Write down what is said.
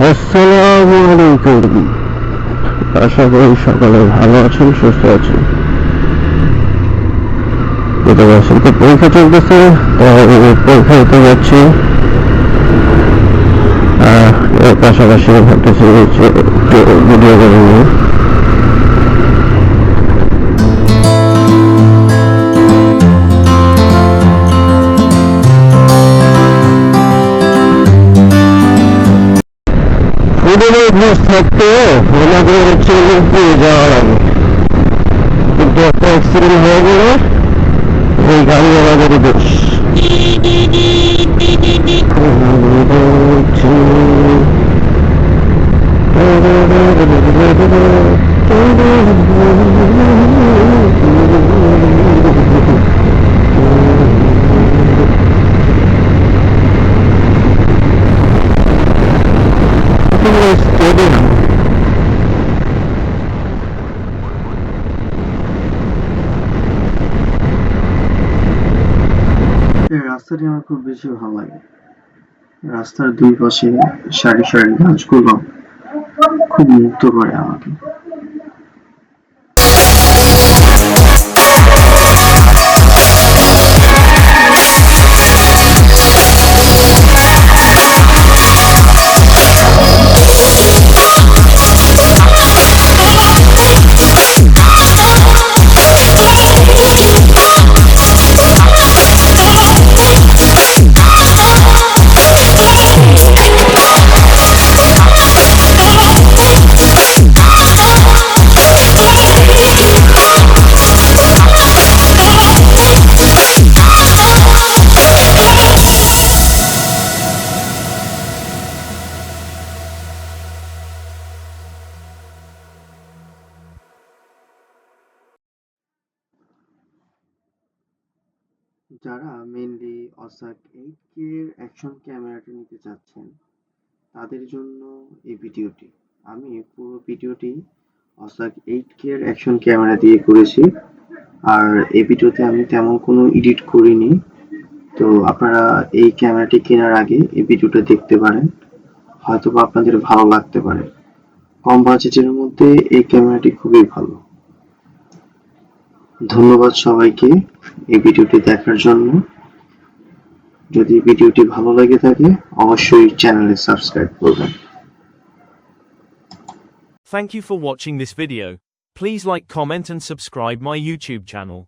আসসালামু আলাইকুম। আশা করি সকালে ভালো আছেন, সুস্থ আছেন। পরীক্ষা চলতেছে, পরীক্ষা দিতে যাচ্ছি। এর পাশাপাশি ভাবতেছি একটু ভিডিও করে নিই। থাকতে ওনাদের হচ্ছে পেয়ে যাওয়ার আগে কিন্তু একটা অ্যাক্সিডেন্ট হয়ে গেল। এই গাড়ি আমাদেরই দোষ। রাস্তাটি আমার খুব বেশি ভালো লাগে। রাস্তার দুই পাশে সারি সারি গাছগুলো খুব মুগ্ধ করে আমাকে। যারা মেইনলি অসাক 8K এর অ্যাকশন ক্যামেরাটা নিতে চাচ্ছেন তাদের জন্য এই ভিডিওটি। আমি পুরো ভিডিওটি অসাক 8K এর অ্যাকশন ক্যামেরা দিয়ে করেছি, আর এই ভিডিওতে আমি তেমন কোনো এডিট করিনি। তো আপনারা এই ক্যামেরাটি কেনার আগে এই ভিডিওটা দেখতে পারেন, হয়তোবা আপনাদের ভালো লাগতে পারে। কম বাজেটের মধ্যে এই ক্যামেরাটি খুবই ভালো। ধন্যবাদ সবাইকে এই ভিডিওটি দেখার জন্য। যদি ভিডিওটি ভালো লেগে থাকে অবশ্যই চ্যানেলে সাবস্ক্রাইব করবেন। Thank you for watching this video. Please like, comment and subscribe my YouTube channel.